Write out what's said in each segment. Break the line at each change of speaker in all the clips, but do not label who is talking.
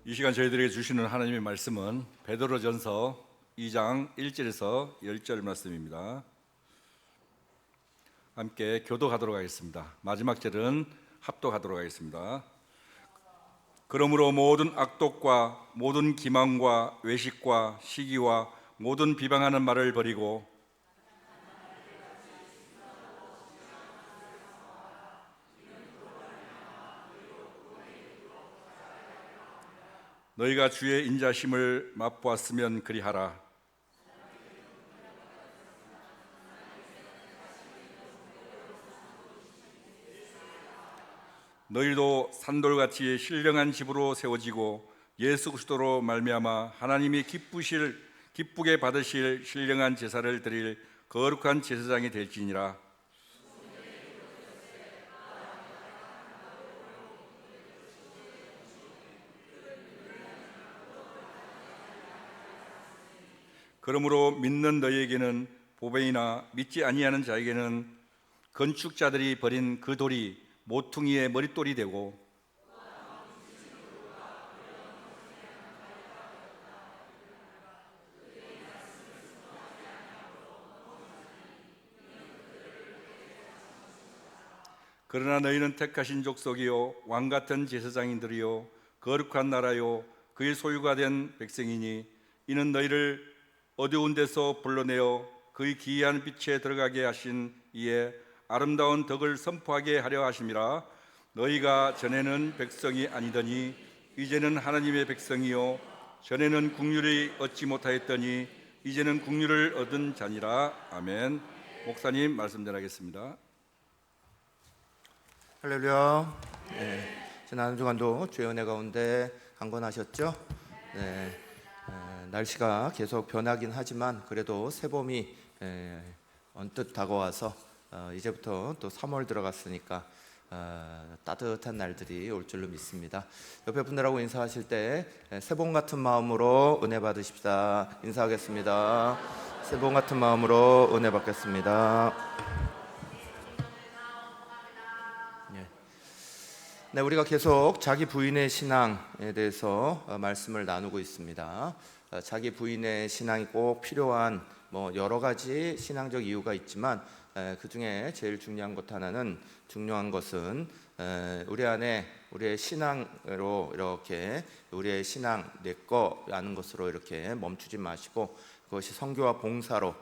이 시간 저희들에게 주시는 하나님의 말씀은 베드로전서 2장 1절에서 10절 말씀입니다. 함께 교독하도록 하겠습니다. 마지막 절은 합독하도록 하겠습니다. 그러므로 모든 악독과 모든 기망과 외식과 시기와 모든 비방하는 말을 버리고 너희가 주의 인자심을 맛보았으면 그리하라. 너희도 산돌같이 신령한 집으로 세워지고 예수 그리스도로 말미암아 하나님이 기쁘게 받으실 신령한 제사를 드릴 거룩한 제사장이 될지니라. 그러므로 믿는 너희에게는 보배이나 믿지 아니하는 자에게는 건축자들이 버린 그 돌이 모퉁이의 머릿돌이 되고 그러나 너희는 택하신 족속이요 왕같은 제사장인들이요 거룩한 나라요 그의 소유가 된 백성이니 이는 너희를 어두운 데서 불러내어 그의 기이한 빛에 들어가게 하신 이에 아름다운 덕을 선포하게 하려 하심이라. 너희가 전에는 백성이 아니더니 이제는 하나님의 백성이요 전에는 국률이 얻지 못하였더니 이제는 국률을 얻은 자니라. 아멘. 목사님 말씀 전하겠습니다.
할렐루야. 지난 한 주간도 주의 은혜 가운데 강건하셨죠? 날씨가 계속 변하긴 하지만 그래도 새봄이 언뜻 다가와서 이제부터 또 3월 들어갔으니까 따뜻한 날들이 올 줄로 믿습니다. 옆에 분들하고 인사하실 때 새봄 같은 마음으로 은혜 받으십시다. 인사하겠습니다. 새봄 같은 마음으로 은혜 받겠습니다. 네, 우리가 계속 자기 부인의 신앙에 대해서 말씀을 나누고 있습니다. 자기 부인의 신앙이 꼭 필요한 여러 가지 신앙적 이유가 있지만 그 중에 제일 중요한 것은 우리 안에 우리의 신앙으로 이렇게 우리의 신앙 내 거 아는 것으로 이렇게 멈추지 마시고 그것이 선교와 봉사로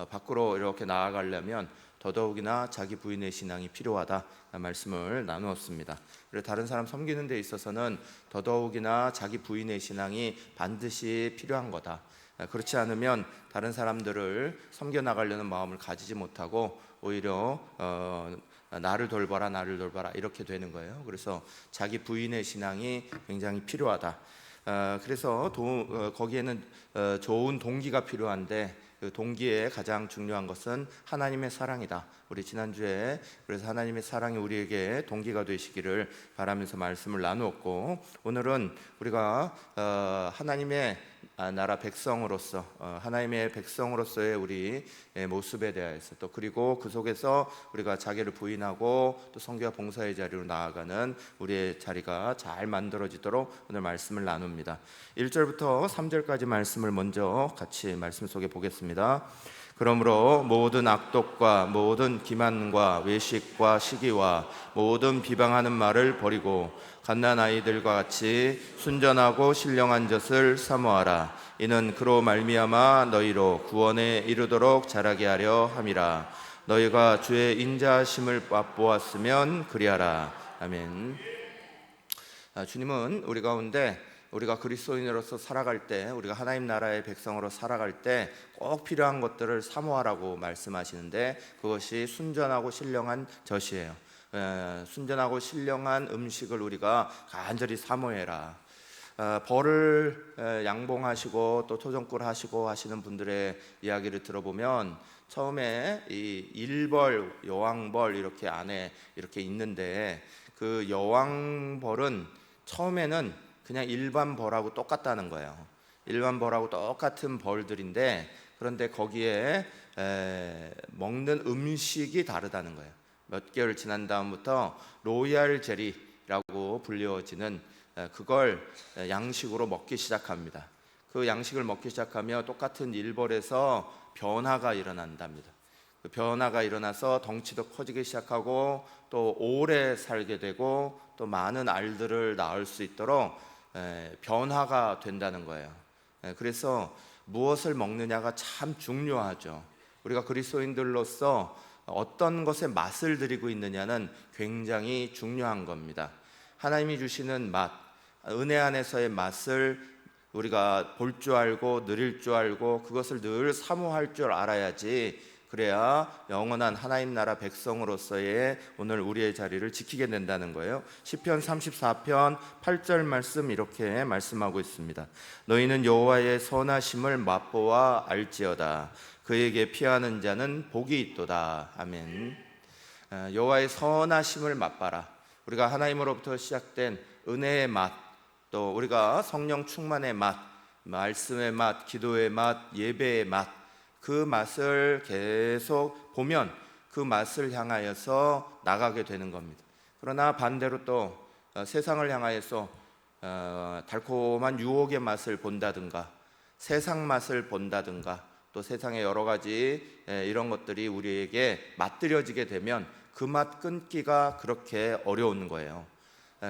밖으로 이렇게 나아가려면 더더욱이나 자기 부인의 신앙이 필요하다 말씀을 나누었습니다. 그리고 다른 사람 섬기는 데 있어서는 더더욱이나 자기 부인의 신앙이 반드시 필요한 거다. 그렇지 않으면 다른 사람들을 섬겨 나가려는 마음을 가지지 못하고 오히려 나를 돌봐라 이렇게 되는 거예요. 그래서 자기 부인의 신앙이 굉장히 필요하다. 그래서 거기에는 좋은 동기가 필요한데 그 동기에 가장 중요한 것은 하나님의 사랑이다. 우리 지난주에 그래서 하나님의 사랑이 우리에게 동기가 되시기를 바라면서 말씀을 나누었고, 오늘은 우리가 하나님의 나라 백성으로서 하나님의 백성으로서의 우리 모습에 대해서 또 그리고 그 속에서 우리가 자기를 부인하고 또 선교와 봉사의 자리로 나아가는 우리의 자리가 잘 만들어지도록 오늘 말씀을 나눕니다. 1절부터 3절까지 말씀을 먼저 같이 말씀 속에 보겠습니다. 그러므로 모든 악독과 모든 기만과 외식과 시기와 모든 비방하는 말을 버리고 갓난 아이들과 같이 순전하고 신령한 젖을 사모하라. 이는 그로 말미암아 너희로 구원에 이르도록 자라게 하려 함이라. 너희가 주의 인자하심을 맛보았으면 그리하라. 아멘. 주님은 우리 가운데 우리가 그리스도인으로서 살아갈 때, 우리가 하나님 나라의 백성으로 살아갈 때 꼭 필요한 것들을 사모하라고 말씀하시는데 그것이 순전하고 신령한 젖이에요. 순전하고 신령한 음식을 우리가 간절히 사모해라. 벌을 양봉하시고 또 토종꿀 하시고 하시는 분들의 이야기를 들어보면 처음에 이 일벌, 여왕벌 이렇게 안에 이렇게 있는데 그 여왕벌은 처음에는 그냥 일반 벌하고 똑같다는 거예요. 일반 벌하고 똑같은 벌들인데 그런데 거기에 먹는 음식이 다르다는 거예요. 몇 개월 지난 다음부터 로얄 제리라고 불려지는 그걸 양식으로 먹기 시작합니다. 그 양식을 먹기 시작하며 똑같은 일벌에서 변화가 일어난답니다. 그 변화가 일어나서 덩치도 커지기 시작하고 또 오래 살게 되고 또 많은 알들을 낳을 수 있도록 변화가 된다는 거예요. 그래서 무엇을 먹느냐가 참 중요하죠. 우리가 그리스도인들로서 어떤 것에 맛을 들이고 있느냐는 굉장히 중요한 겁니다. 하나님이 주시는 맛, 은혜 안에서의 맛을 우리가 볼 줄 알고 누릴 줄 알고 그것을 늘 사모할 줄 알아야지, 그래야 영원한 하나님 나라 백성으로서의 오늘 우리의 자리를 지키게 된다는 거예요. 시편 34편 8절 말씀 이렇게 말씀하고 있습니다. 너희는 여호와의 선하심을 맛보아 알지어다. 그에게 피하는 자는 복이 있도다. 아멘. 여호와의 선하심을 맛봐라. 우리가 하나님으로부터 시작된 은혜의 맛, 또 우리가 성령 충만의 맛, 말씀의 맛, 기도의 맛, 예배의 맛, 그 맛을 계속 보면 그 맛을 향하여서 나가게 되는 겁니다. 그러나 반대로 또 세상을 향하여서 달콤한 유혹의 맛을 본다든가 세상 맛을 본다든가 또 세상의 여러 가지 이런 것들이 우리에게 맛들여지게 되면 그 맛 끊기가 그렇게 어려운 거예요.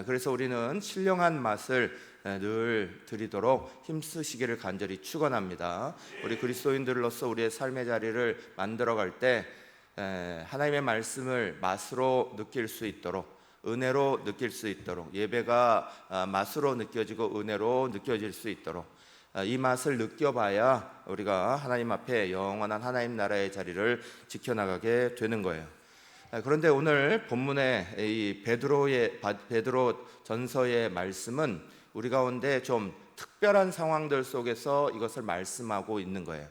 그래서 우리는 신령한 맛을 늘 드리도록 힘쓰시기를 간절히 축원합니다. 우리 그리스도인들로서 우리의 삶의 자리를 만들어갈 때 하나님의 말씀을 맛으로 느낄 수 있도록, 은혜로 느낄 수 있도록, 예배가 맛으로 느껴지고 은혜로 느껴질 수 있도록 이 맛을 느껴봐야 우리가 하나님 앞에 영원한 하나님 나라의 자리를 지켜나가게 되는 거예요. 그런데 오늘 본문의 이 베드로 전서의 말씀은 우리 가운데 좀 특별한 상황들 속에서 이것을 말씀하고 있는 거예요.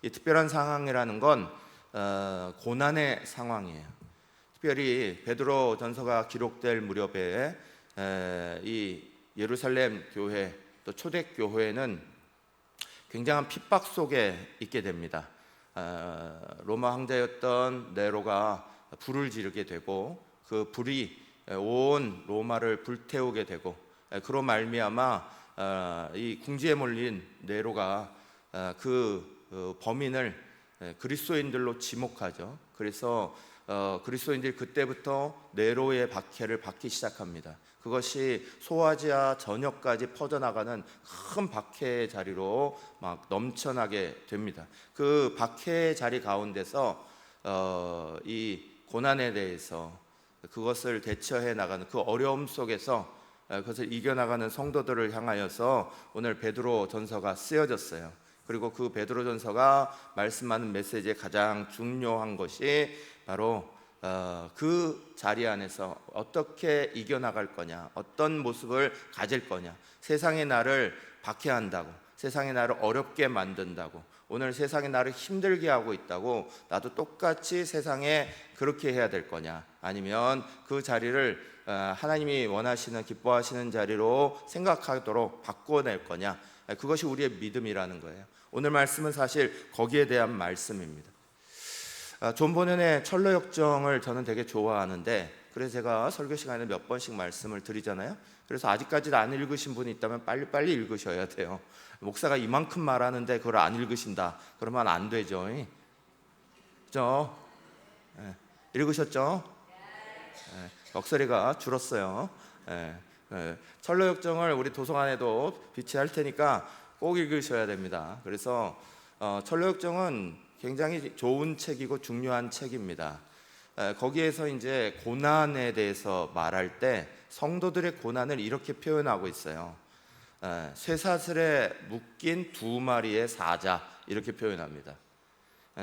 이 특별한 상황이라는 건 고난의 상황이에요. 특별히 베드로 전서가 기록될 무렵에 이 예루살렘 교회 또 초대교회는 굉장한 핍박 속에 있게 됩니다. 로마 황제였던 네로가 불을 지르게 되고 그 불이 온 로마를 불태우게 되고 그로 말미암아 이 궁지에 몰린 네로가 그 범인을 그리스도인들로 지목하죠. 그래서 그리스도인들이 그때부터 네로의 박해를 받기 시작합니다. 그것이 소아지아 전역까지 퍼져나가는 큰 박해의 자리로 막 넘쳐나게 됩니다. 그 박해의 자리 가운데서 이 고난에 대해서 그것을 대처해 나가는 그 어려움 속에서 그것을 이겨나가는 성도들을 향하여서 오늘 베드로 전서가 쓰여졌어요. 그리고 그 베드로 전서가 말씀하는 메시지의 가장 중요한 것이 바로 그 자리 안에서 어떻게 이겨나갈 거냐, 어떤 모습을 가질 거냐, 세상의 나를 박해한다고, 세상의 나를 어렵게 만든다고, 오늘 세상이 나를 힘들게 하고 있다고 나도 똑같이 세상에 그렇게 해야 될 거냐, 아니면 그 자리를 하나님이 원하시는 기뻐하시는 자리로 생각하도록 바꿔낼 거냐, 그것이 우리의 믿음이라는 거예요. 오늘 말씀은 사실 거기에 대한 말씀입니다. 존 보년의 철로역정을 저는 되게 좋아하는데, 그래서 제가 설교 시간에 몇 번씩 말씀을 드리잖아요. 그래서 아직까지도 안 읽으신 분이 있다면 빨리빨리 읽으셔야 돼요. 목사가 이만큼 말하는데 그걸 안 읽으신다 그러면 안 되죠. 그죠? 읽으셨죠? 목소리가 줄었어요. 철로역정을 우리 도서관에도 비치할 테니까 꼭 읽으셔야 됩니다. 그래서 철로역정은 굉장히 좋은 책이고 중요한 책입니다. 거기에서 이제 고난에 대해서 말할 때 성도들의 고난을 이렇게 표현하고 있어요. 쇠사슬에 묶인 두 마리의 사자, 이렇게 표현합니다.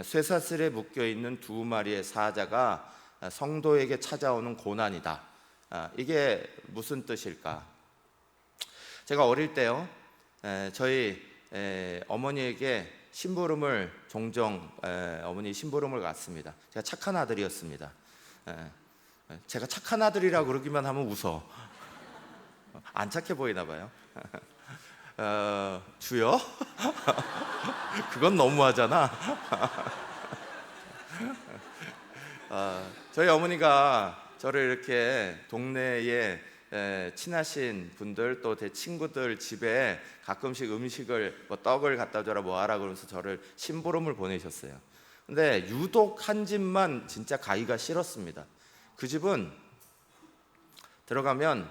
쇠사슬에 묶여 있는 두 마리의 사자가 성도에게 찾아오는 고난이다. 이게 무슨 뜻일까? 제가 어릴 때요, 저희 어머니에게 심부름을 종종 어머니 심부름을 갔습니다. 제가 착한 아들이었습니다. 제가 착한 아들이라고 그러기만 하면 웃어. 안 착해 보이나 봐요. 주여? 그건 너무하잖아. 저희 어머니가 저를 이렇게 동네에 친하신 분들 또 제 친구들 집에 가끔씩 음식을 뭐 떡을 갖다 줘라 뭐 하라 그러면서 저를 심부름을 보내셨어요. 근데 유독 한 집만 진짜 가기가 싫었습니다. 그 집은 들어가면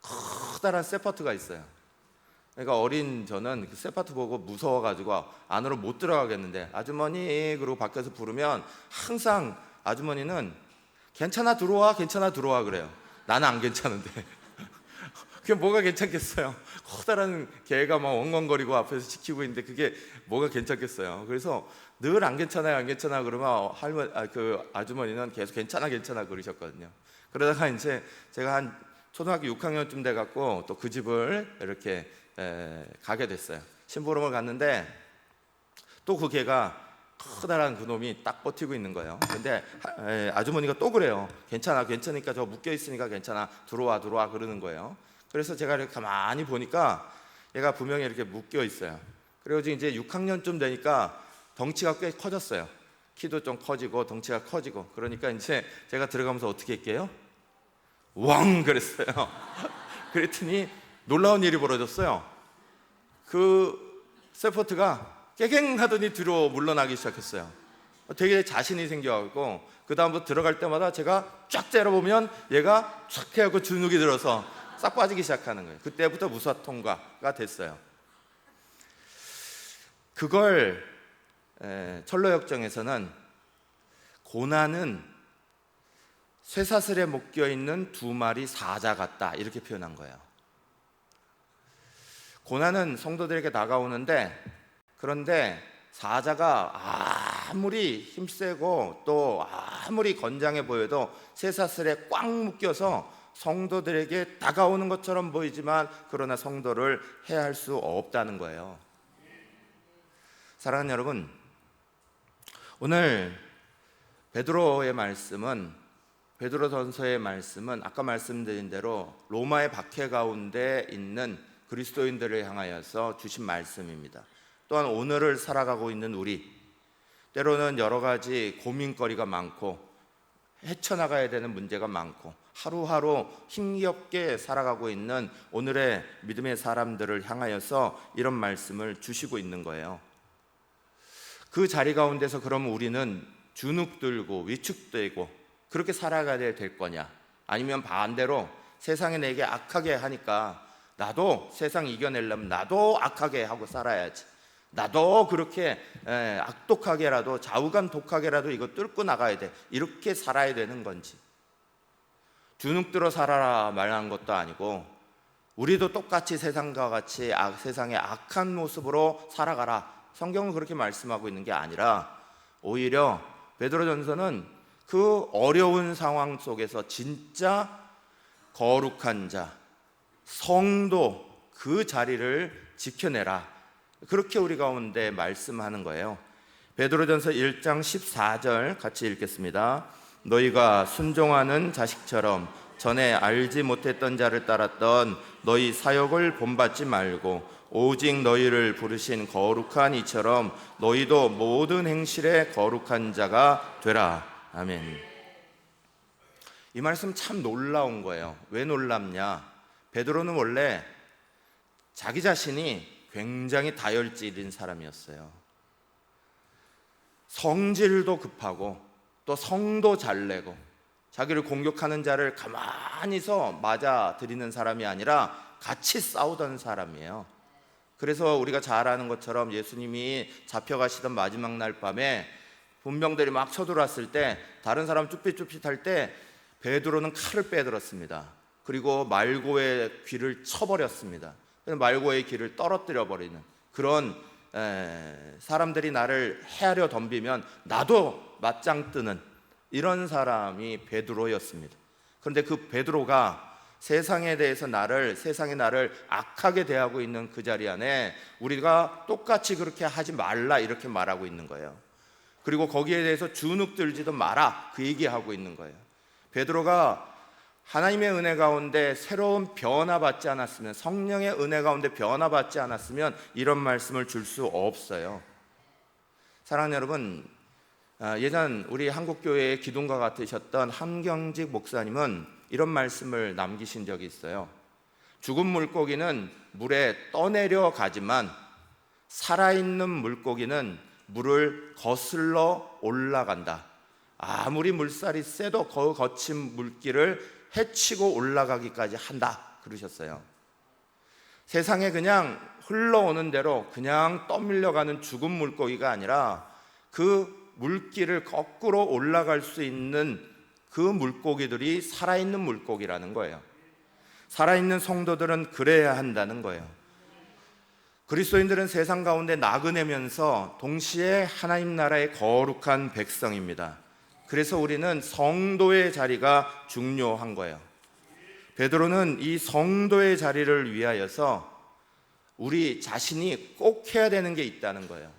커다란 세파트가 있어요. 그러니까 어린 저는 그 세파트 보고 무서워가지고 안으로 못 들어가겠는데, 아주머니 그러고 밖에서 부르면 항상 아주머니는 괜찮아 들어와, 괜찮아 들어와 그래요. 나는 안 괜찮은데 그게 뭐가 괜찮겠어요? 커다란 개가 막 엉엉거리고 앞에서 지키고 있는데 그게 뭐가 괜찮겠어요? 그래서 늘 안 괜찮아요, 안 괜찮아 그러면 그 아주머니는 계속 괜찮아 괜찮아 그러셨거든요. 그러다가 이제 제가 한 초등학교 6학년쯤 돼 갖고 또 그 집을 이렇게 가게 됐어요. 심부름을 갔는데 또 그 개가 커다란 그 놈이 딱 버티고 있는 거예요. 근데 아주머니가 또 그래요. 괜찮아 괜찮으니까 저 묶여 있으니까 괜찮아 들어와 들어와 그러는 거예요. 그래서 제가 이렇게 가만히 보니까 얘가 분명히 이렇게 묶여 있어요. 그리고 이제 6학년쯤 되니까 덩치가 꽤 커졌어요. 키도 좀 커지고 덩치가 커지고. 그러니까 이제 제가 들어가면서 어떻게 할게요? 왕 그랬어요. 그랬더니 놀라운 일이 벌어졌어요. 그 세포트가 깨갱 하더니 뒤로 물러나기 시작했어요. 되게 자신이 생겨갖고 그 다음부터 들어갈 때마다 제가 쫙 째려보면 얘가 촥 해갖고 주눅이 들어서 싹 빠지기 시작하는 거예요. 그때부터 무사 통과가 됐어요. 그걸 철로역정에서는 고난은 쇠사슬에 묶여 있는 두 마리 사자 같다 이렇게 표현한 거예요. 고난은 성도들에게 다가오는데, 그런데 사자가 아무리 힘세고 또 아무리 건장해 보여도 쇠사슬에 꽉 묶여서 성도들에게 다가오는 것처럼 보이지만 그러나 성도를 해할 수 없다는 거예요. 사랑하는 여러분, 오늘 베드로의 말씀은, 베드로전서의 말씀은 아까 말씀드린 대로 로마의 박해 가운데 있는 그리스도인들을 향하여서 주신 말씀입니다. 또한 오늘을 살아가고 있는 우리, 때로는 여러 가지 고민거리가 많고 헤쳐나가야 되는 문제가 많고 하루하루 힘겹게 살아가고 있는 오늘의 믿음의 사람들을 향하여서 이런 말씀을 주시고 있는 거예요. 그 자리 가운데서 그러면 우리는 주눅들고 위축되고 그렇게 살아가야 될 거냐, 아니면 반대로 세상이 내게 악하게 하니까 나도 세상 이겨내려면 나도 악하게 하고 살아야지, 나도 그렇게 악독하게라도 좌우간 독하게라도 이거 뚫고 나가야 돼, 이렇게 살아야 되는 건지, 주눅들어 살아라 말하는 것도 아니고 우리도 똑같이 세상과 같이 세상의 악한 모습으로 살아가라, 성경은 그렇게 말씀하고 있는 게 아니라 오히려 베드로전서는 그 어려운 상황 속에서 진짜 거룩한 자, 성도 그 자리를 지켜내라, 그렇게 우리 가운데 말씀하는 거예요. 베드로전서 1장 14절 같이 읽겠습니다. 너희가 순종하는 자식처럼 전에 알지 못했던 자를 따랐던 너희 사역을 본받지 말고 오직 너희를 부르신 거룩한 이처럼 너희도 모든 행실에 거룩한 자가 되라. 아멘. 이 말씀 참 놀라운 거예요. 왜 놀랍냐? 베드로는 원래 자기 자신이 굉장히 다혈질인 사람이었어요. 성질도 급하고 또 성도 잘 내고 자기를 공격하는 자를 가만히서 맞아들이는 사람이 아니라 같이 싸우던 사람이에요. 그래서 우리가 잘 아는 것처럼 예수님이 잡혀가시던 마지막 날 밤에 군병들이 막 쳐들어왔을 때 다른 사람 쭈삣쭈삣할 때 베드로는 칼을 빼들었습니다. 그리고 말고의 귀를 쳐버렸습니다. 말고의 귀를 떨어뜨려 버리는 그런 사람들이 나를 해하려 덤비면 나도 맞짱 뜨는 이런 사람이 베드로였습니다. 그런데 그 베드로가 세상에 대해서 세상이 나를 악하게 대하고 있는 그 자리 안에 우리가 똑같이 그렇게 하지 말라 이렇게 말하고 있는 거예요. 그리고 거기에 대해서 주눅 들지도 마라 그 얘기하고 있는 거예요. 베드로가 하나님의 은혜 가운데 새로운 변화받지 않았으면, 성령의 은혜 가운데 변화받지 않았으면 이런 말씀을 줄 수 없어요. 사랑하는 여러분, 예전 우리 한국교회의 기둥과 같으셨던 함경직 목사님은 이런 말씀을 남기신 적이 있어요. 죽은 물고기는 물에 떠내려 가지만 살아있는 물고기는 물을 거슬러 올라간다. 아무리 물살이 세도 그 거친 물길을 헤치고 올라가기까지 한다 그러셨어요. 세상에 그냥 흘러오는 대로 그냥 떠밀려가는 죽은 물고기가 아니라 그 물길을 거꾸로 올라갈 수 있는 그 물고기들이 살아있는 물고기라는 거예요. 살아있는 성도들은 그래야 한다는 거예요. 그리스도인들은 세상 가운데 나그네면서 동시에 하나님 나라의 거룩한 백성입니다. 그래서 우리는 성도의 자리가 중요한 거예요. 베드로는 이 성도의 자리를 위하여서 우리 자신이 꼭 해야 되는 게 있다는 거예요.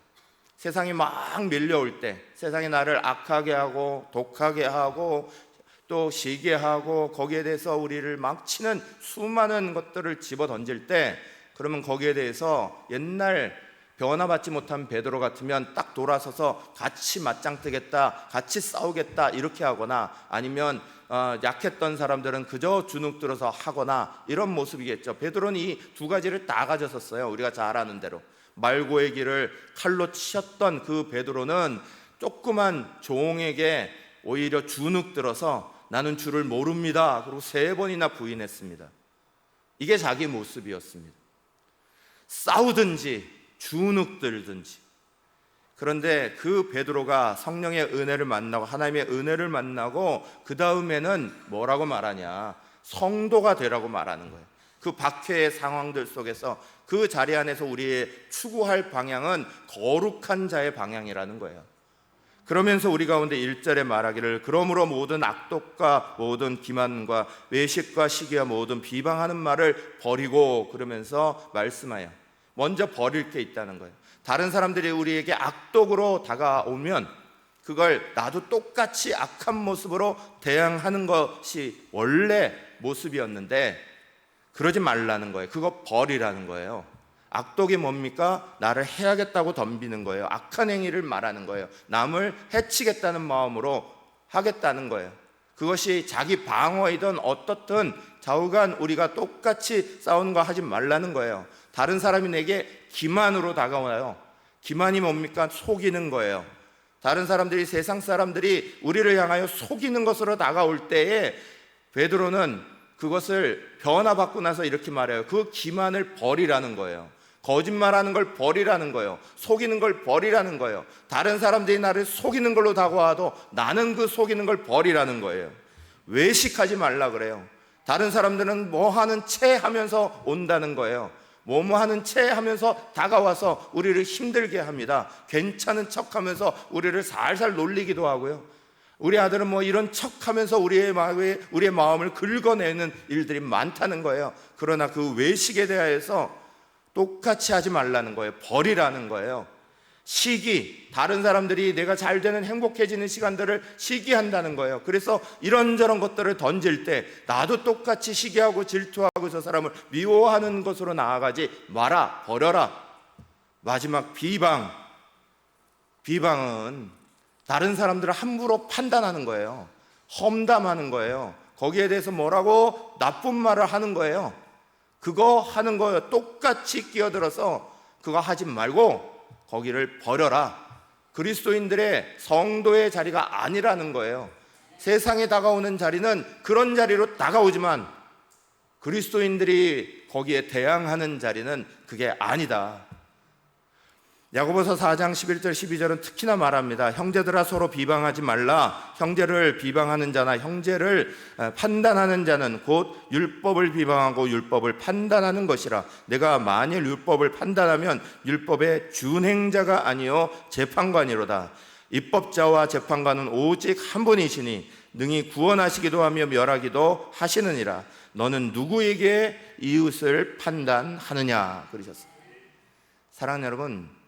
세상이 막 밀려올 때, 세상이 나를 악하게 하고 독하게 하고 또 시게 하고 거기에 대해서 우리를 막 치는 수많은 것들을 집어 던질 때, 그러면 거기에 대해서 옛날 변화받지 못한 베드로 같으면 딱 돌아서서 같이 맞짱 뜨겠다, 같이 싸우겠다 이렇게 하거나, 아니면 약했던 사람들은 그저 주눅 들어서 하거나 이런 모습이겠죠. 베드로는 이 두 가지를 다 가졌었어요. 우리가 잘 아는 대로 말고의 길을 칼로 치셨던 그 베드로는 조그만 종에게 오히려 주눅 들어서 나는 주를 모릅니다 그리고 3번이나 부인했습니다. 이게 자기 모습이었습니다. 싸우든지 주눅 들든지. 그런데 그 베드로가 성령의 은혜를 만나고 하나님의 은혜를 만나고 그 다음에는 뭐라고 말하냐, 성도가 되라고 말하는 거예요. 그 박해의 상황들 속에서 그 자리 안에서 우리의 추구할 방향은 거룩한 자의 방향이라는 거예요. 그러면서 우리 가운데 1절에 말하기를 그러므로 모든 악독과 모든 기만과 외식과 시기와 모든 비방하는 말을 버리고, 그러면서 말씀하여 먼저 버릴 게 있다는 거예요. 다른 사람들이 우리에게 악독으로 다가오면 그걸 나도 똑같이 악한 모습으로 대항하는 것이 원래 모습이었는데 그러지 말라는 거예요. 그거 버리라는 거예요. 악독이 뭡니까? 나를 해야겠다고 덤비는 거예요. 악한 행위를 말하는 거예요. 남을 해치겠다는 마음으로 하겠다는 거예요. 그것이 자기 방어이든 어떻든 좌우간 우리가 똑같이 싸우는 거 하지 말라는 거예요. 다른 사람이 내게 기만으로 다가와요. 기만이 뭡니까? 속이는 거예요. 다른 사람들이, 세상 사람들이 우리를 향하여 속이는 것으로 다가올 때에 베드로는 그것을 변화받고 나서 이렇게 말해요. 그 기만을 버리라는 거예요. 거짓말하는 걸 버리라는 거예요. 속이는 걸 버리라는 거예요. 다른 사람들이 나를 속이는 걸로 다가와도 나는 그 속이는 걸 버리라는 거예요. 외식하지 말라 그래요. 다른 사람들은 뭐 하는 채 하면서 온다는 거예요. 뭐뭐 하는 채 하면서 다가와서 우리를 힘들게 합니다. 괜찮은 척 하면서 우리를 살살 놀리기도 하고요. 우리 아들은 뭐 이런 척 하면서 우리의 마음을 긁어내는 일들이 많다는 거예요. 그러나 그 외식에 대하여서 똑같이 하지 말라는 거예요. 버리라는 거예요. 시기, 다른 사람들이 내가 잘 되는 행복해지는 시간들을 시기한다는 거예요. 그래서 이런저런 것들을 던질 때 나도 똑같이 시기하고 질투하고 저 사람을 미워하는 것으로 나아가지 마라, 버려라. 마지막 비방은 다른 사람들을 함부로 판단하는 거예요. 험담하는 거예요. 거기에 대해서 뭐라고 나쁜 말을 하는 거예요. 그거 하는 거예요. 똑같이 끼어들어서 그거 하지 말고 거기를 버려라. 그리스도인들의 성도의 자리가 아니라는 거예요. 세상에 다가오는 자리는 그런 자리로 다가오지만 그리스도인들이 거기에 대항하는 자리는 그게 아니다. 야고보서 4장 11절 12절은 특히나 말합니다. 형제들아 서로 비방하지 말라. 형제를 비방하는 자나 형제를 판단하는 자는 곧 율법을 비방하고 율법을 판단하는 것이라. 내가 만일 율법을 판단하면 율법의 준행자가 아니요 재판관이로다. 입법자와 재판관은 오직 한 분이시니 능히 구원하시기도 하며 멸하기도 하시느니라. 너는 누구에게 이웃을 판단하느냐 그러셨습니다. 사랑하는 여러분,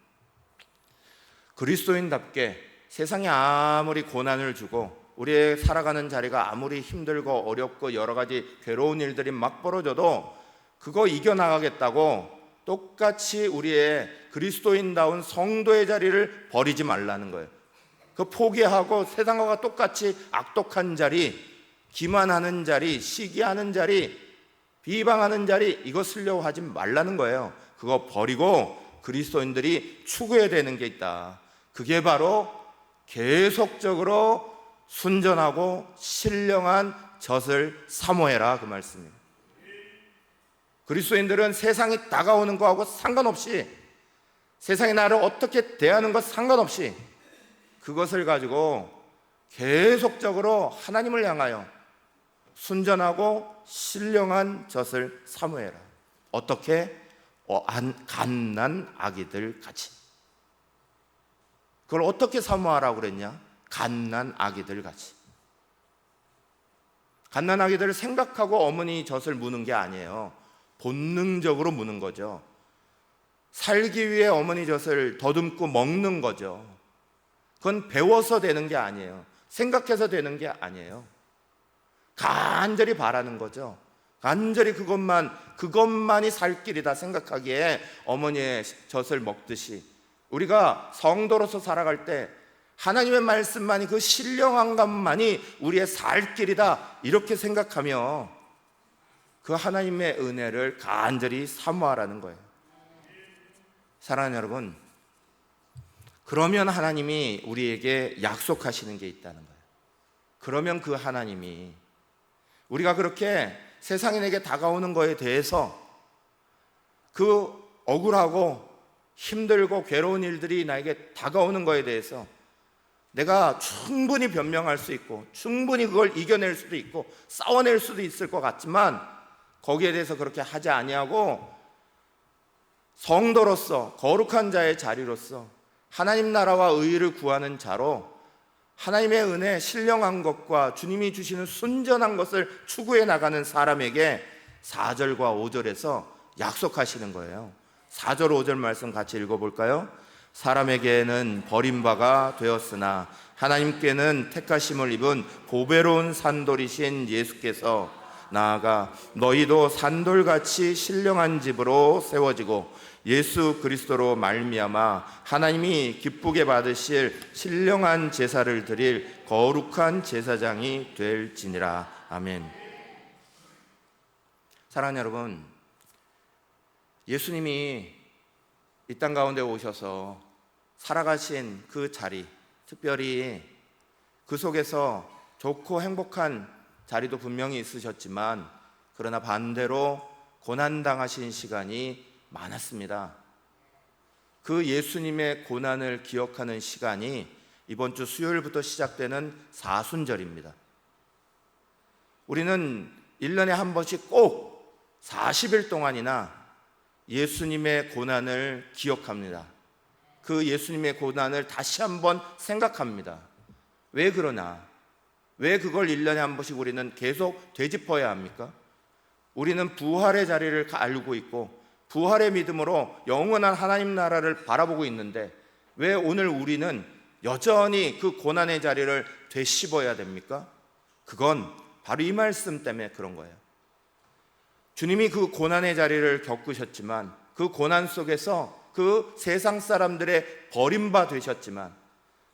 그리스도인답게 세상이 아무리 고난을 주고 우리의 살아가는 자리가 아무리 힘들고 어렵고 여러 가지 괴로운 일들이 막 벌어져도 그거 이겨나가겠다고 똑같이 우리의 그리스도인다운 성도의 자리를 버리지 말라는 거예요. 그 포기하고 세상과 똑같이 악독한 자리, 기만하는 자리, 시기하는 자리, 비방하는 자리, 이거 쓰려고 하지 말라는 거예요. 그거 버리고 그리스도인들이 추구해야 되는 게 있다. 그게 바로 계속적으로 순전하고 신령한 젖을 사모해라, 그 말씀이에요. 그리스도인들은 세상이 다가오는 거하고 상관없이, 세상이 나를 어떻게 대하는 것 상관없이 그것을 가지고 계속적으로 하나님을 향하여 순전하고 신령한 젖을 사모해라. 어떻게? 갓난 아기들 같이. 그걸 어떻게 사모하라고 그랬냐? 갓난 아기들 같이. 갓난 아기들을 생각하고 어머니 젖을 무는 게 아니에요. 본능적으로 무는 거죠. 살기 위해 어머니 젖을 더듬고 먹는 거죠. 그건 배워서 되는 게 아니에요. 생각해서 되는 게 아니에요. 간절히 바라는 거죠. 간절히 그것만이 살 길이다 생각하기에 어머니의 젖을 먹듯이 우리가 성도로서 살아갈 때 하나님의 말씀만이, 그 신령한 것만이 우리의 살 길이다 이렇게 생각하며 그 하나님의 은혜를 간절히 사모하라는 거예요. 사랑하는 여러분, 그러면 하나님이 우리에게 약속하시는 게 있다는 거예요. 그러면 그 하나님이 우리가 그렇게 세상인에게 다가오는 거에 대해서 그 억울하고 힘들고 괴로운 일들이 나에게 다가오는 거에 대해서 내가 충분히 변명할 수 있고 충분히 그걸 이겨낼 수도 있고 싸워낼 수도 있을 것 같지만 거기에 대해서 그렇게 하지 아니하고 성도로서 거룩한 자의 자리로서 하나님 나라와 의를 구하는 자로 하나님의 은혜, 신령한 것과 주님이 주시는 순전한 것을 추구해 나가는 사람에게 4절과 5절에서 약속하시는 거예요. 4절 5절 말씀 같이 읽어볼까요? 사람에게는 버림바가 되었으나 하나님께는 택하심을 입은 보배로운 산돌이신 예수께서 나아가 너희도 산돌같이 신령한 집으로 세워지고 예수 그리스도로 말미암아 하나님이 기쁘게 받으실 신령한 제사를 드릴 거룩한 제사장이 될지니라. 아멘. 사랑하는 여러분, 예수님이 이 땅 가운데 오셔서 살아가신 그 자리, 특별히 그 속에서 좋고 행복한 자리도 분명히 있으셨지만 그러나 반대로 고난당하신 시간이 많았습니다. 그 예수님의 고난을 기억하는 시간이 이번 주 수요일부터 시작되는 사순절입니다. 우리는 1년에 한 번씩 꼭 40일 동안이나 예수님의 고난을 기억합니다. 그 예수님의 고난을 다시 한번 생각합니다. 왜 그러나? 왜 그걸 1년에 한 번씩 우리는 계속 되짚어야 합니까? 우리는 부활의 자리를 알고 있고 부활의 믿음으로 영원한 하나님 나라를 바라보고 있는데 왜 오늘 우리는 여전히 그 고난의 자리를 되씹어야 됩니까? 그건 바로 이 말씀 때문에 그런 거예요. 주님이 그 고난의 자리를 겪으셨지만 그 고난 속에서 그 세상 사람들의 버림바 되셨지만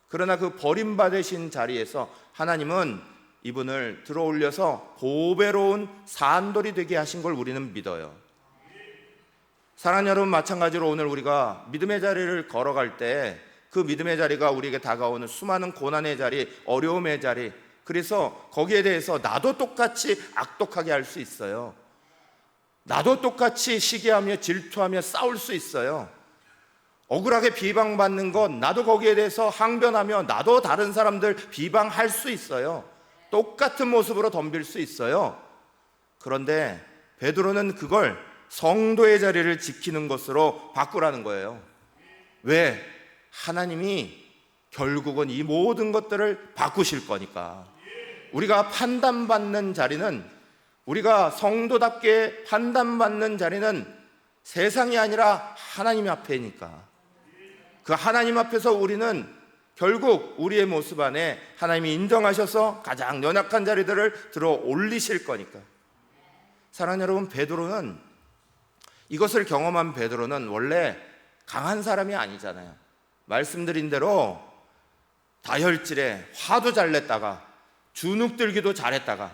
그러나 그 버림받으신 자리에서 하나님은 이분을 들어올려서 보배로운 산돌이 되게 하신 걸 우리는 믿어요. 사랑하는 여러분, 마찬가지로 오늘 우리가 믿음의 자리를 걸어갈 때 그 믿음의 자리가 우리에게 다가오는 수많은 고난의 자리, 어려움의 자리, 그래서 거기에 대해서 나도 똑같이 악독하게 할 수 있어요. 나도 똑같이 시기하며 질투하며 싸울 수 있어요. 억울하게 비방받는 것, 나도 거기에 대해서 항변하며 나도 다른 사람들 비방할 수 있어요. 똑같은 모습으로 덤빌 수 있어요. 그런데 베드로는 그걸 성도의 자리를 지키는 것으로 바꾸라는 거예요. 왜? 하나님이 결국은 이 모든 것들을 바꾸실 거니까. 우리가 판단받는 자리는, 우리가 성도답게 판단받는 자리는 세상이 아니라 하나님 앞에니까. 그 하나님 앞에서 우리는 결국 우리의 모습 안에 하나님이 인정하셔서 가장 연약한 자리들을 들어 올리실 거니까. 사랑하는 여러분, 베드로는, 이것을 경험한 베드로는 원래 강한 사람이 아니잖아요. 말씀드린 대로 다혈질에 화도 잘 냈다가 주눅 들기도 잘했다가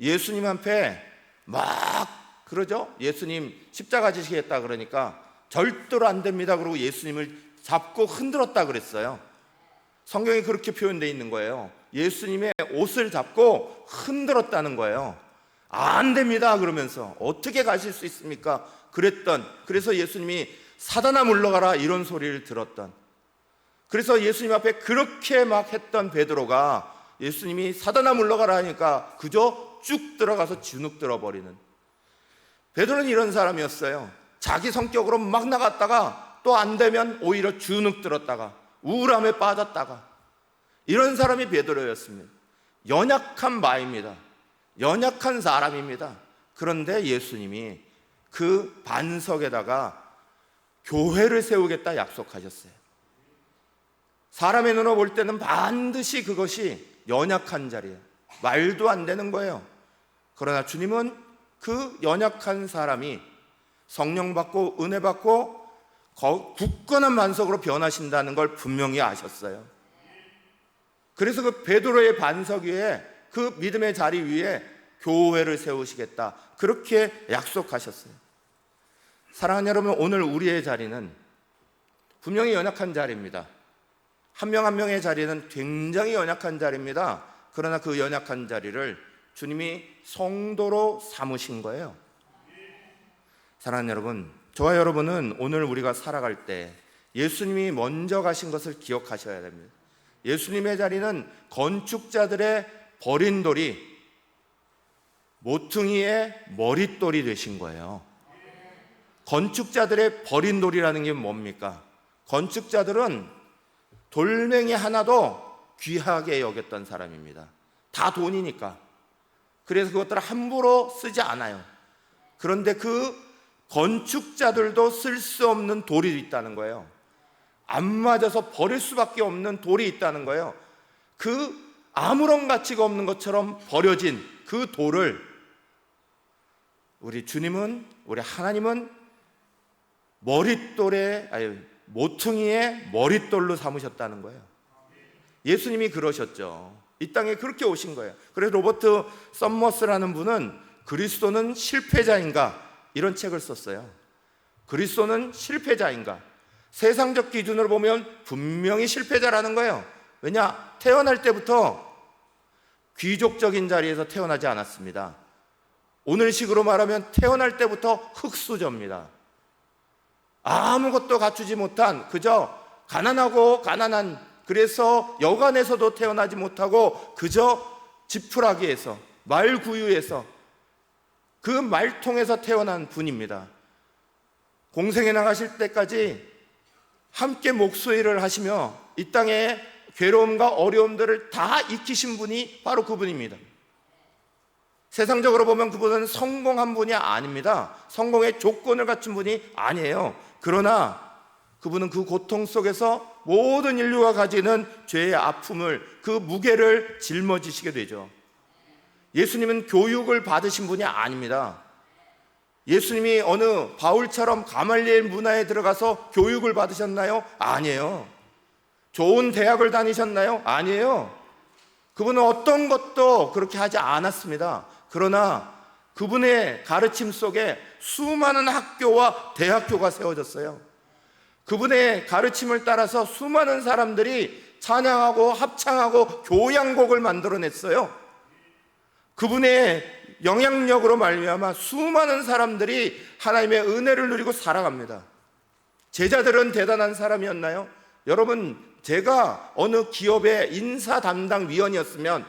예수님 앞에 막 그러죠. 예수님 십자가 지시겠다 그러니까 절대로 안 됩니다. 그러고 예수님을 잡고 흔들었다 그랬어요. 성경에 그렇게 표현되어 있는 거예요. 예수님의 옷을 잡고 흔들었다는 거예요. 안 됩니다 그러면서 어떻게 가실 수 있습니까? 그래서 예수님이 사단아 물러가라 이런 소리를 들었던, 그래서 예수님 앞에 그렇게 막 했던 베드로가 예수님이 사단아 물러가라 하니까 그저 쭉 들어가서 주눅 들어버리는, 베드로는 이런 사람이었어요. 자기 성격으로 막 나갔다가 또 안 되면 오히려 주눅 들었다가 우울함에 빠졌다가, 이런 사람이 베드로였습니다. 연약한 마입니다. 연약한 사람입니다. 그런데 예수님이 그 반석에다가 교회를 세우겠다 약속하셨어요. 사람의 눈으로 볼 때는 반드시 그것이 연약한 자리예요. 말도 안 되는 거예요. 그러나 주님은 그 연약한 사람이 성령 받고 은혜 받고 굳건한 반석으로 변하신다는 걸 분명히 아셨어요. 그래서 그 베드로의 반석 위에, 그 믿음의 자리 위에 교회를 세우시겠다 그렇게 약속하셨어요. 사랑하는 여러분, 오늘 우리의 자리는 분명히 연약한 자리입니다. 한 명 한 명의 자리는 굉장히 연약한 자리입니다. 그러나 그 연약한 자리를 주님이 성도로 삼으신 거예요. 사랑하는 여러분, 저와 여러분은 오늘 우리가 살아갈 때 예수님이 먼저 가신 것을 기억하셔야 됩니다. 예수님의 자리는 건축자들의 버린 돌이 모퉁이의 머릿돌이 되신 거예요. 건축자들의 버린 돌이라는 게 뭡니까? 건축자들은 돌멩이 하나도 귀하게 여겼던 사람입니다. 다 돈이니까. 그래서 그것들을 함부로 쓰지 않아요. 그런데 그 건축자들도 쓸 수 없는 돌이 있다는 거예요. 안 맞아서 버릴 수밖에 없는 돌이 있다는 거예요. 그 아무런 가치가 없는 것처럼 버려진 그 돌을 우리 주님은, 우리 하나님은 모퉁이의 머릿돌로 삼으셨다는 거예요. 예수님이 그러셨죠. 이 땅에 그렇게 오신 거예요. 그래서 로버트 썸머스라는 분은 그리스도는 실패자인가 이런 책을 썼어요. 그리스도는 실패자인가? 세상적 기준으로 보면 분명히 실패자라는 거예요. 왜냐? 태어날 때부터 귀족적인 자리에서 태어나지 않았습니다. 오늘식으로 말하면 태어날 때부터 흙수저입니다. 아무것도 갖추지 못한, 그저 가난하고 가난한, 그래서 여간에서도 태어나지 못하고 그저 지푸라기에서, 말구유에서, 그 말통에서 태어난 분입니다. 공생에 나가실 때까지 함께 목수일을 하시며 이 땅의 괴로움과 어려움들을 다 익히신 분이 바로 그분입니다. 세상적으로 보면 그분은 성공한 분이 아닙니다. 성공의 조건을 갖춘 분이 아니에요. 그러나 그분은 그 고통 속에서 모든 인류가 가지는 죄의 아픔을, 그 무게를 짊어지시게 되죠. 예수님은 교육을 받으신 분이 아닙니다. 예수님이 어느 바울처럼 가말리엘 문화에 들어가서 교육을 받으셨나요? 아니에요. 좋은 대학을 다니셨나요? 아니에요. 그분은 어떤 것도 그렇게 하지 않았습니다. 그러나 그분의 가르침 속에 수많은 학교와 대학교가 세워졌어요. 그분의 가르침을 따라서 수많은 사람들이 찬양하고 합창하고 교향곡을 만들어냈어요. 그분의 영향력으로 말미암아 수많은 사람들이 하나님의 은혜를 누리고 살아갑니다. 제자들은 대단한 사람이었나요? 여러분, 제가 어느 기업의 인사 담당 위원이었으면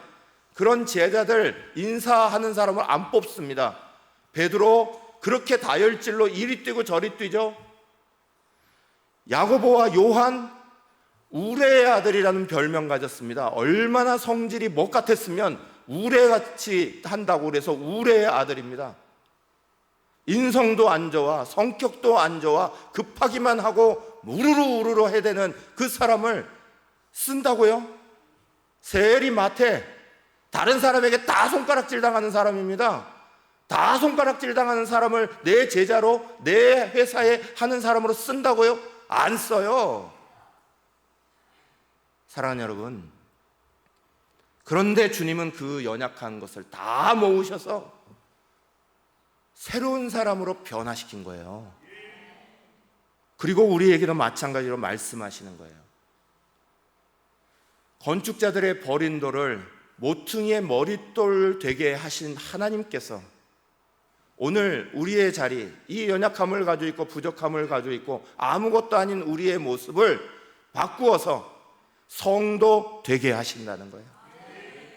그런 제자들 인사하는 사람을 안 뽑습니다. 베드로 그렇게 다혈질로 이리 뛰고 저리 뛰죠. 야고보와 요한 우레의 아들이라는 별명 가졌습니다. 얼마나 성질이 못 같았으면 우레같이 한다고 그래서 우레의 아들입니다. 인성도 안 좋아, 성격도 안 좋아, 급하기만 하고 우르르 해대는 그 사람을 쓴다고요? 세리마테, 다른 사람에게 다 손가락질 당하는 사람입니다. 다 손가락질 당하는 사람을 내 제자로, 내 회사에 하는 사람으로 쓴다고요? 안 써요. 사랑하는 여러분, 그런데 주님은 그 연약한 것을 다 모으셔서 새로운 사람으로 변화시킨 거예요. 그리고 우리에게도 마찬가지로 말씀하시는 거예요. 건축자들의 버린 돌을 모퉁이의 머릿돌 되게 하신 하나님께서 오늘 우리의 자리, 이 연약함을 가지고 있고 부족함을 가지고 있고 아무것도 아닌 우리의 모습을 바꾸어서 성도 되게 하신다는 거예요.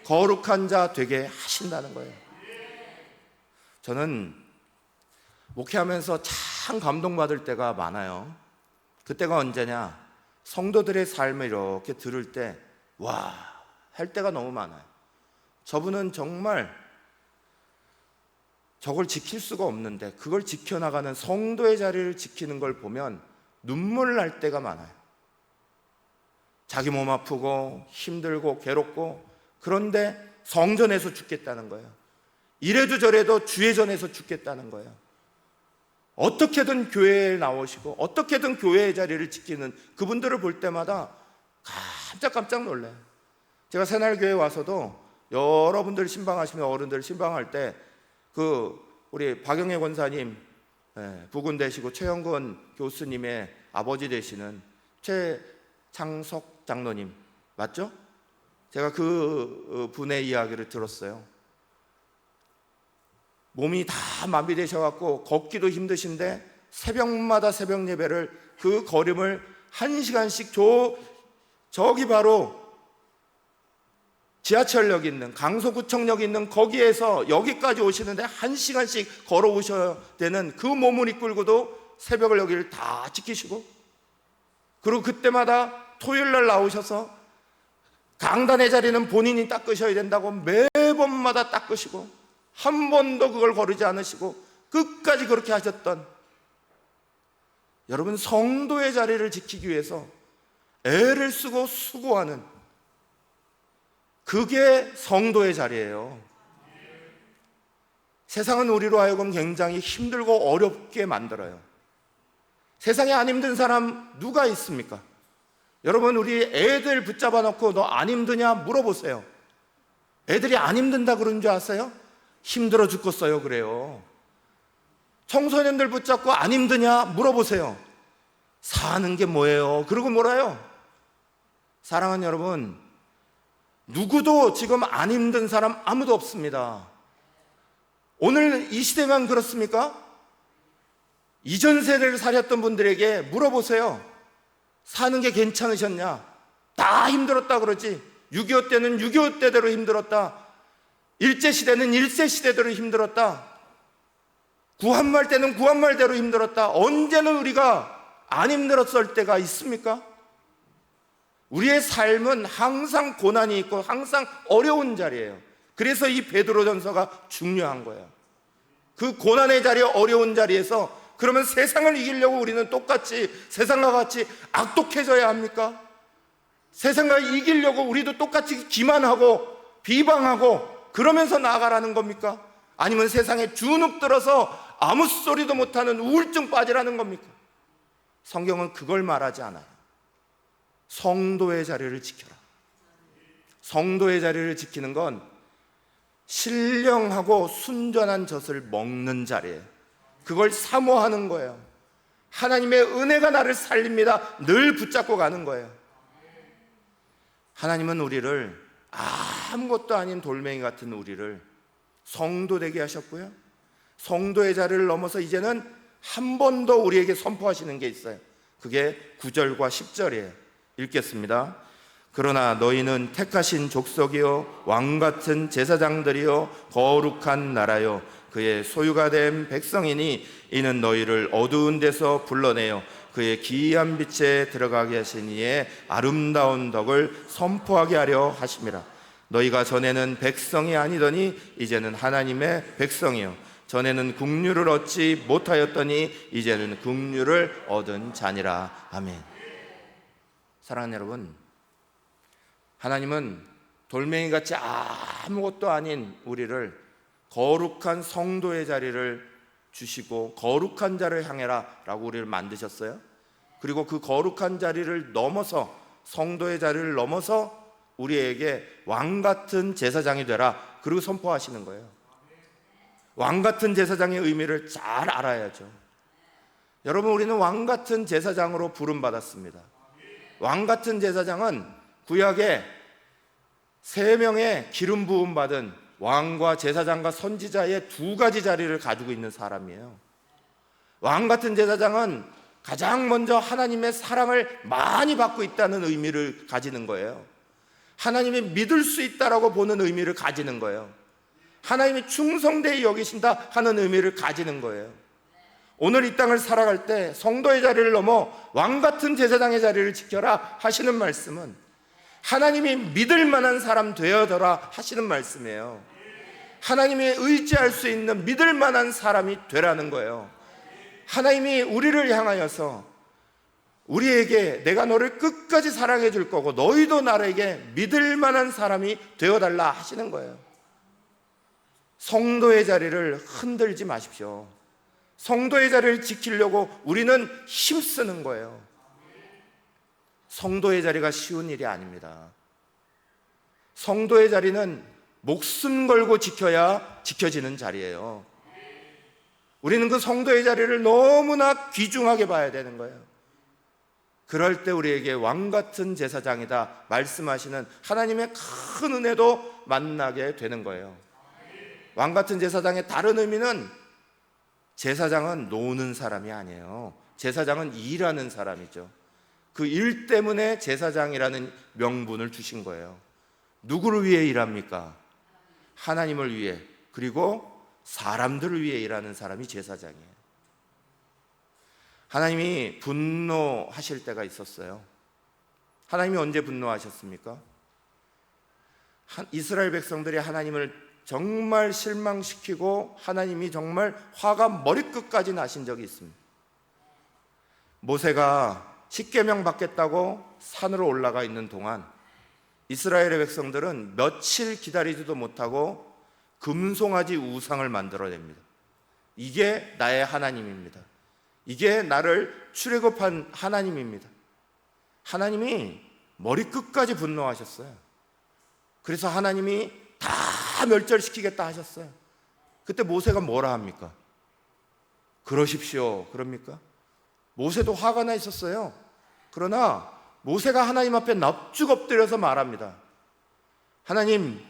거룩한 자 되게 하신다는 거예요. 저는 목회하면서 참 감동받을 때가 많아요. 그때가 언제냐? 성도들의 삶을 이렇게 들을 때 와, 할 때가 너무 많아요. 저분은 정말 저걸 지킬 수가 없는데 그걸 지켜나가는 성도의 자리를 지키는 걸 보면 눈물 날 때가 많아요. 자기 몸 아프고 힘들고 괴롭고 그런데 성전에서 죽겠다는 거예요. 이래도 저래도 주의 전에서 죽겠다는 거예요. 어떻게든 교회에 나오시고 어떻게든 교회의 자리를 지키는 그분들을 볼 때마다 깜짝 놀라요. 제가 새날교회에 와서도 여러분들 신방하시면 어른들 신방할 때 우리 박영애 권사님 부군 되시고 최영근 교수님의 아버지 되시는 최창석 장로님 맞죠? 제가 그 분의 이야기를 들었어요. 몸이 다 마비되셔갖고 걷기도 힘드신데 새벽마다 새벽 예배를 그 걸음을 1시간씩 저기 바로 지하철역 있는 강서구청역 있는 거기에서 여기까지 오시는데 1시간씩 걸어오셔야 되는 그 몸을 이끌고도 새벽을 여기를 다 지키시고 그리고 그때마다 토요일날 나오셔서 강단의 자리는 본인이 닦으셔야 된다고 매번마다 닦으시고 한 번도 그걸 거르지 않으시고 끝까지 그렇게 하셨던 여러분 성도의 자리를 지키기 위해서 애를 쓰고 수고하는 그게 성도의 자리예요. 세상은 우리로 하여금 굉장히 힘들고 어렵게 만들어요. 세상에 안 힘든 사람 누가 있습니까? 여러분 우리 애들 붙잡아 놓고 너 안 힘드냐 물어보세요. 애들이 안 힘든다 그러는 줄 아세요? 힘들어 죽겠어요 그래요. 청소년들 붙잡고 안 힘드냐 물어보세요. 사는 게 뭐예요? 그러고 뭐라요? 사랑하는 여러분, 누구도 지금 안 힘든 사람 아무도 없습니다. 오늘 이 시대만 그렇습니까? 이전 세대를 살았던 분들에게 물어보세요. 사는 게 괜찮으셨냐? 다 힘들었다 그러지. 6.25 때는 6.25 때대로 힘들었다. 일제시대는 일제시대대로 힘들었다. 구한말 때는 구한말대로 힘들었다. 언제는 우리가 안 힘들었을 때가 있습니까? 우리의 삶은 항상 고난이 있고 항상 어려운 자리예요. 그래서 이 베드로전서가 중요한 거예요. 그 고난의 자리, 어려운 자리에서 그러면 세상을 이기려고 우리는 똑같이 세상과 같이 악독해져야 합니까? 세상과 이기려고 우리도 똑같이 기만하고 비방하고 그러면서 나아가라는 겁니까? 아니면 세상에 주눅 들어서 아무 소리도 못하는 우울증 빠지라는 겁니까? 성경은 그걸 말하지 않아요. 성도의 자리를 지켜라. 성도의 자리를 지키는 건 신령하고 순전한 젖을 먹는 자리예요. 그걸 사모하는 거예요. 하나님의 은혜가 나를 살립니다. 늘 붙잡고 가는 거예요. 하나님은 우리를 아무것도 아닌 돌멩이 같은 우리를 성도 되게 하셨고요. 성도의 자리를 넘어서 이제는 한 번 더 우리에게 선포하시는 게 있어요. 그게 9절과 10절이에요. 읽겠습니다. 그러나 너희는 택하신 족속이요 왕같은 제사장들이요 거룩한 나라요 그의 소유가 된 백성이니 이는 너희를 어두운 데서 불러내어 그의 기이한 빛에 들어가게 하신 이의 아름다운 덕을 선포하게 하려 하심이라. 너희가 전에는 백성이 아니더니 이제는 하나님의 백성이요 전에는 국류를 얻지 못하였더니 이제는 국류를 얻은 자니라. 아멘. 사랑하는 여러분, 하나님은 돌멩이같이 아무것도 아닌 우리를 거룩한 성도의 자리를 주시고 거룩한 자를 향해라 라고 우리를 만드셨어요. 그리고 그 거룩한 자리를 넘어서 성도의 자리를 넘어서 우리에게 왕 같은 제사장이 되라, 그리고 선포하시는 거예요. 왕 같은 제사장의 의미를 잘 알아야죠. 여러분, 우리는 왕 같은 제사장으로 부름받았습니다. 왕 같은 제사장은 구약에 3명의 기름 부음 받은 왕과 제사장과 선지자의 2가지 자리를 가지고 있는 사람이에요. 왕 같은 제사장은 가장 먼저 하나님의 사랑을 많이 받고 있다는 의미를 가지는 거예요. 하나님이 믿을 수 있다라고 보는 의미를 가지는 거예요. 하나님이 충성되이 여기신다 하는 의미를 가지는 거예요. 오늘 이 땅을 살아갈 때 성도의 자리를 넘어 왕 같은 제사장의 자리를 지켜라 하시는 말씀은 하나님이 믿을 만한 사람 되어더라 하시는 말씀이에요. 하나님이 의지할 수 있는 믿을 만한 사람이 되라는 거예요. 하나님이 우리를 향하여서 우리에게 내가 너를 끝까지 사랑해 줄 거고 너희도 나에게 믿을 만한 사람이 되어달라 하시는 거예요. 성도의 자리를 흔들지 마십시오. 성도의 자리를 지키려고 우리는 힘쓰는 거예요. 성도의 자리가 쉬운 일이 아닙니다. 성도의 자리는 목숨 걸고 지켜야 지켜지는 자리예요. 우리는 그 성도의 자리를 너무나 귀중하게 봐야 되는 거예요. 그럴 때 우리에게 왕 같은 제사장이다 말씀하시는 하나님의 큰 은혜도 만나게 되는 거예요. 왕 같은 제사장의 다른 의미는 제사장은 노는 사람이 아니에요. 제사장은 일하는 사람이죠. 그 일 때문에 제사장이라는 명분을 주신 거예요. 누구를 위해 일합니까? 하나님을 위해, 그리고 사람들을 위해 일하는 사람이 제사장이에요. 하나님이 분노하실 때가 있었어요. 하나님이 언제 분노하셨습니까? 이스라엘 백성들이 하나님을 정말 실망시키고 하나님이 정말 화가 머리끝까지 나신 적이 있습니다. 모세가 십계명 받겠다고 산으로 올라가 있는 동안 이스라엘의 백성들은 며칠 기다리지도 못하고 금송아지 우상을 만들어냅니다. 이게 나의 하나님입니다. 이게 나를 출애굽한 하나님입니다. 하나님이 머리끝까지 분노하셨어요. 그래서 하나님이 다 멸절시키겠다 하셨어요. 그때 모세가 뭐라 합니까? 그러십시오. 그럽니까? 모세도 화가 나 있었어요. 그러나 모세가 하나님 앞에 납죽 엎드려서 말합니다. 하나님,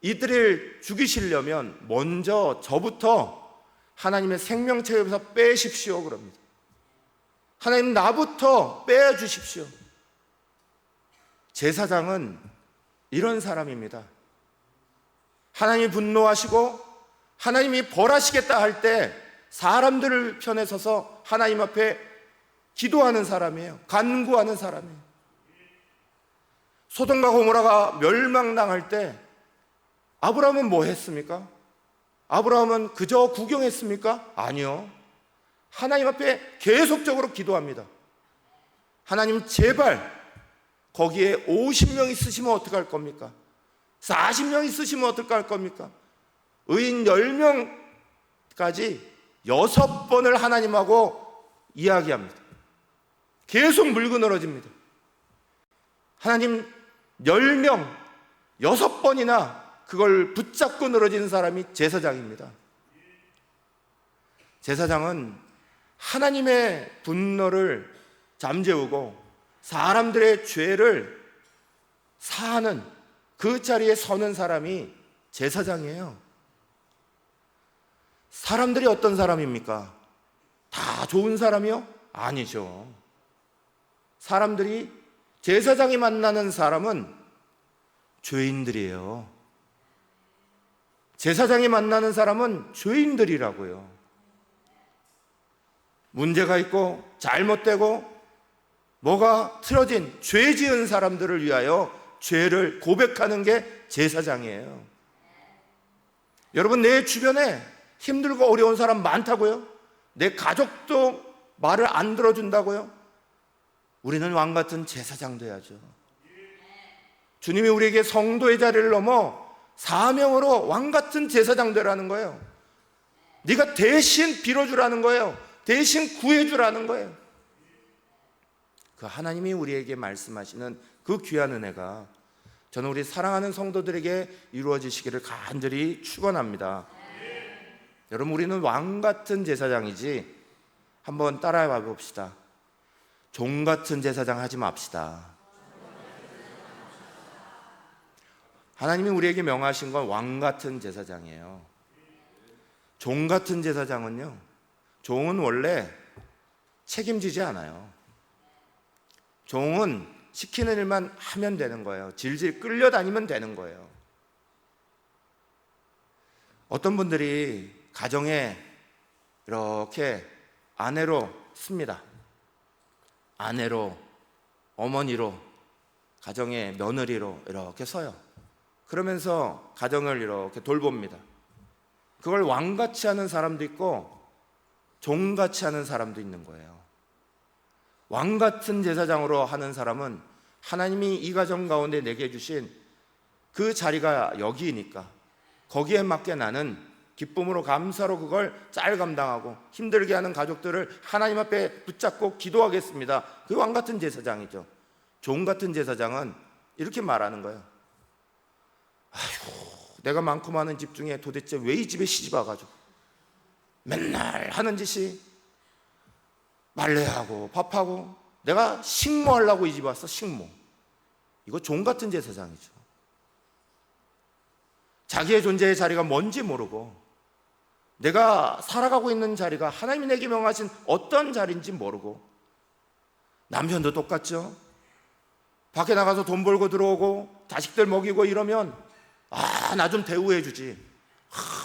이들을 죽이시려면 먼저 저부터 하나님의 생명체에서 빼십시오. 그럽니다. 하나님, 나부터 빼주십시오. 제사장은 이런 사람입니다. 하나님이 분노하시고 하나님이 벌하시겠다 할 때 사람들을 편에 서서 하나님 앞에 기도하는 사람이에요. 간구하는 사람이에요. 소돔과 고모라가 멸망당할 때 아브라함은 뭐 했습니까? 아브라함은 그저 구경했습니까? 아니요. 하나님 앞에 계속적으로 기도합니다. 하나님, 제발 거기에 50명 있으시면 어떡할 겁니까? 40명 있으시면 어떡할 겁니까? 의인 10명까지 6번을 하나님하고 이야기합니다. 계속 물고 늘어집니다. 하나님, 10명 6번이나 그걸 붙잡고 늘어지는 사람이 제사장입니다. 제사장은 하나님의 분노를 잠재우고 사람들의 죄를 사하는 그 자리에 서는 사람이 제사장이에요. 사람들이 어떤 사람입니까? 다 좋은 사람이요? 아니죠. 사람들이, 제사장이 만나는 사람은 죄인들이에요. 제사장이 만나는 사람은 죄인들이라고요. 문제가 있고 잘못되고 뭐가 틀어진 죄 지은 사람들을 위하여 죄를 고백하는 게 제사장이에요. 여러분, 내 주변에 힘들고 어려운 사람 많다고요? 내 가족도 말을 안 들어준다고요? 우리는 왕 같은 제사장 돼야죠. 주님이 우리에게 성도의 자리를 넘어 사명으로 왕 같은 제사장 되라는 거예요. 네가 대신 빌어주라는 거예요. 대신 구해주라는 거예요. 그 하나님이 우리에게 말씀하시는 그 귀한 은혜가 저는 우리 사랑하는 성도들에게 이루어지시기를 간절히 축원합니다. 여러분, 우리는 왕 같은 제사장이지, 한번 따라해 봅시다. 종 같은 제사장 하지 맙시다. 하나님이 우리에게 명하신 건 왕 같은 제사장이에요. 종 같은 제사장은요, 종은 원래 책임지지 않아요. 종은 시키는 일만 하면 되는 거예요. 질질 끌려다니면 되는 거예요. 어떤 분들이 가정에 이렇게 아내로 씁니다. 아내로, 어머니로, 가정의 며느리로 이렇게 서요. 그러면서 가정을 이렇게 돌봅니다. 그걸 왕같이 하는 사람도 있고 종같이 하는 사람도 있는 거예요. 왕같은 제사장으로 하는 사람은 하나님이 이 가정 가운데 내게 주신 그 자리가 여기니까 거기에 맞게 나는 기쁨으로 감사로 그걸 잘 감당하고 힘들게 하는 가족들을 하나님 앞에 붙잡고 기도하겠습니다. 그 왕같은 제사장이죠. 종같은 제사장은 이렇게 말하는 거예요. 아이고, 내가 많고 많은 집 중에 도대체 왜 이 집에 시집 와가지고 맨날 하는 짓이 말레하고 밥하고, 내가 식모하려고 이 집 왔어. 식모. 이거 종같은 제사장이죠. 자기의 존재의 자리가 뭔지 모르고, 내가 살아가고 있는 자리가 하나님이 내게 명하신 어떤 자리인지 모르고, 남편도 똑같죠. 밖에 나가서 돈 벌고 들어오고 자식들 먹이고 이러면 나 좀 대우해 주지.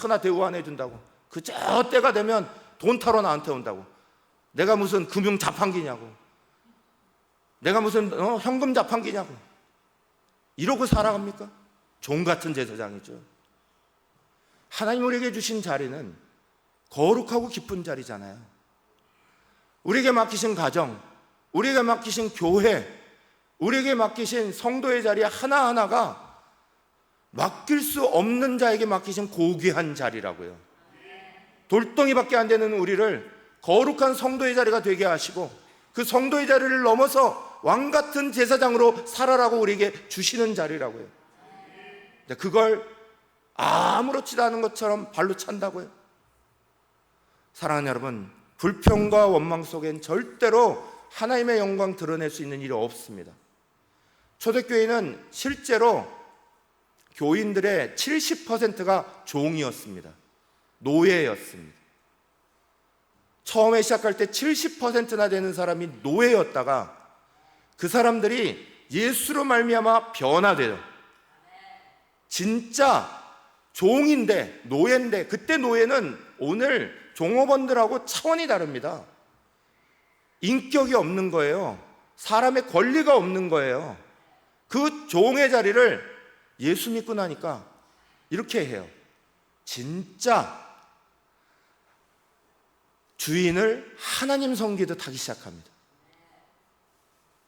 나 대우 안 해준다고. 그저 때가 되면 돈 타러 나한테 온다고. 내가 무슨 금융 자판기냐고. 내가 무슨 현금 자판기냐고. 이러고 살아갑니까? 종 같은 제사장이죠. 하나님 우리에게 주신 자리는 거룩하고 깊은 자리잖아요. 우리에게 맡기신 가정, 우리에게 맡기신 교회, 우리에게 맡기신 성도의 자리 하나하나가 맡길 수 없는 자에게 맡기신 고귀한 자리라고요. 돌덩이밖에 안 되는 우리를 거룩한 성도의 자리가 되게 하시고, 그 성도의 자리를 넘어서 왕같은 제사장으로 살아라고 우리에게 주시는 자리라고요. 그걸 아무렇지도 않은 것처럼 발로 찬다고요. 사랑하는 여러분, 불평과 원망 속엔 절대로 하나님의 영광 드러낼 수 있는 일이 없습니다. 초대교회는 실제로 교인들의 70%가 종이었습니다. 노예였습니다. 처음에 시작할 때 70%나 되는 사람이 노예였다가 그 사람들이 예수로 말미암아 변화돼요. 진짜 종인데, 노예인데, 그때 노예는 오늘 종업원들하고 차원이 다릅니다. 인격이 없는 거예요. 사람의 권리가 없는 거예요. 그 종의 자리를 예수 믿고 나니까 이렇게 해요. 진짜 주인을 하나님 섬기듯 하기 시작합니다.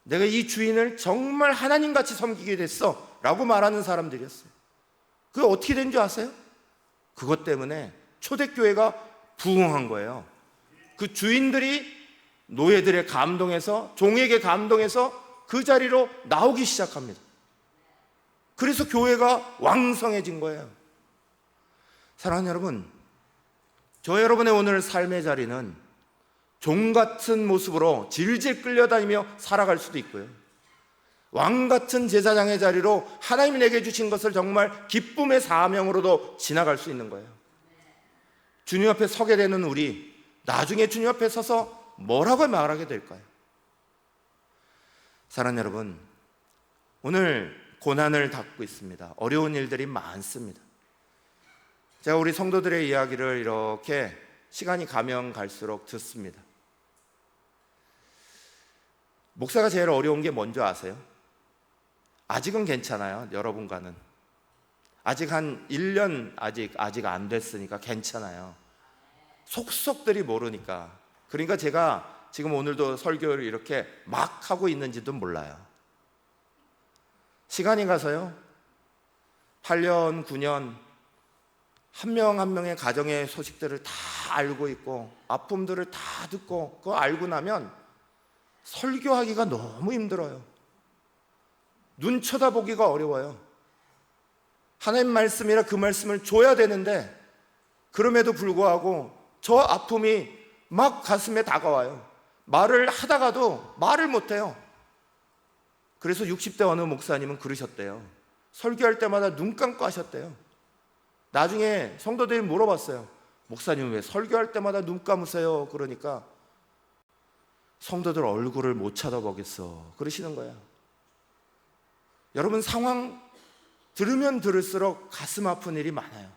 내가 이 주인을 정말 하나님같이 섬기게 됐어 라고 말하는 사람들이었어요. 그게 어떻게 된 줄 아세요? 그것 때문에 초대교회가 부흥한 거예요. 그 주인들이 노예들의 감동에서, 종에게 감동해서 그 자리로 나오기 시작합니다. 그래서 교회가 왕성해진 거예요. 사랑하는 여러분, 저 여러분의 오늘 삶의 자리는 종 같은 모습으로 질질 끌려다니며 살아갈 수도 있고요, 왕 같은 제사장의 자리로 하나님이 내게 주신 것을 정말 기쁨의 사명으로도 지나갈 수 있는 거예요. 주님 앞에 서게 되는 우리, 나중에 주님 앞에 서서 뭐라고 말하게 될까요? 사랑하는 여러분, 오늘 고난을 겪고 있습니다. 어려운 일들이 많습니다. 제가 우리 성도들의 이야기를 이렇게 시간이 가면 갈수록 듣습니다. 목사가 제일 어려운 게 뭔지 아세요? 아직은 괜찮아요. 여러분과는 아직 한 1년 아직 안 됐으니까 괜찮아요. 속속들이 모르니까. 그러니까 제가 지금 오늘도 설교를 이렇게 막 하고 있는지도 몰라요. 시간이 가서요, 8년, 9년 한 명 한 명의 가정의 소식들을 다 알고 있고 아픔들을 다 듣고 그거 알고 나면 설교하기가 너무 힘들어요. 눈 쳐다보기가 어려워요. 하나님 말씀이라 그 말씀을 줘야 되는데 그럼에도 불구하고 저 아픔이 막 가슴에 다가와요. 말을 하다가도 말을 못해요. 그래서 60대 어느 목사님은 그러셨대요. 설교할 때마다 눈 감고 하셨대요. 나중에 성도들이 물어봤어요. 목사님 왜 설교할 때마다 눈 감으세요? 그러니까 성도들 얼굴을 못 쳐다보겠어 그러시는 거예요. 여러분, 상황 들으면 들을수록 가슴 아픈 일이 많아요.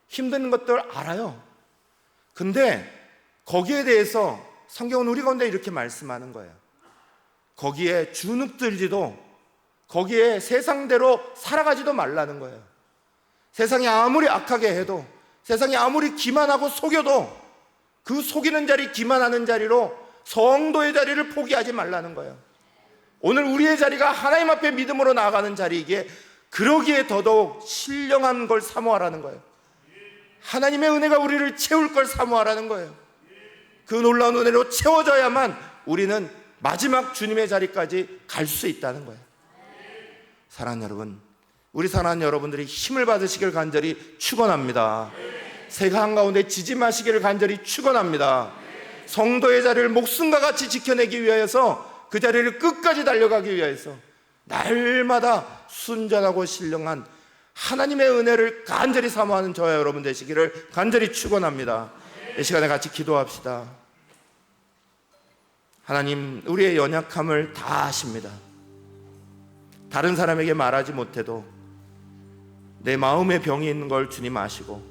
힘든 것들 알아요. 근데 거기에 대해서 성경은 우리 가운데 이렇게 말씀하는 거예요. 거기에 주눅들지도, 거기에 세상대로 살아가지도 말라는 거예요. 세상이 아무리 악하게 해도, 세상이 아무리 기만하고 속여도 그 속이는 자리, 기만하는 자리로 성도의 자리를 포기하지 말라는 거예요. 오늘 우리의 자리가 하나님 앞에 믿음으로 나아가는 자리이기에 그러기에 더더욱 신령한 걸 사모하라는 거예요. 하나님의 은혜가 우리를 채울 걸 사모하라는 거예요. 그 놀라운 은혜로 채워져야만 우리는 마지막 주님의 자리까지 갈 수 있다는 거예요. 사랑하는 여러분, 우리 사랑하는 여러분들이 힘을 받으시길 간절히 축원합니다. 새가 한가운데 지지 마시기를 간절히 축원합니다. 성도의 자리를 목숨과 같이 지켜내기 위하여서, 그 자리를 끝까지 달려가기 위하여서 날마다 순전하고 신령한 하나님의 은혜를 간절히 사모하는 저와 여러분 되시기를 간절히 축원합니다. 이 시간에 같이 기도합시다. 하나님, 우리의 연약함을 다 아십니다. 다른 사람에게 말하지 못해도 내 마음에 병이 있는 걸 주님 아시고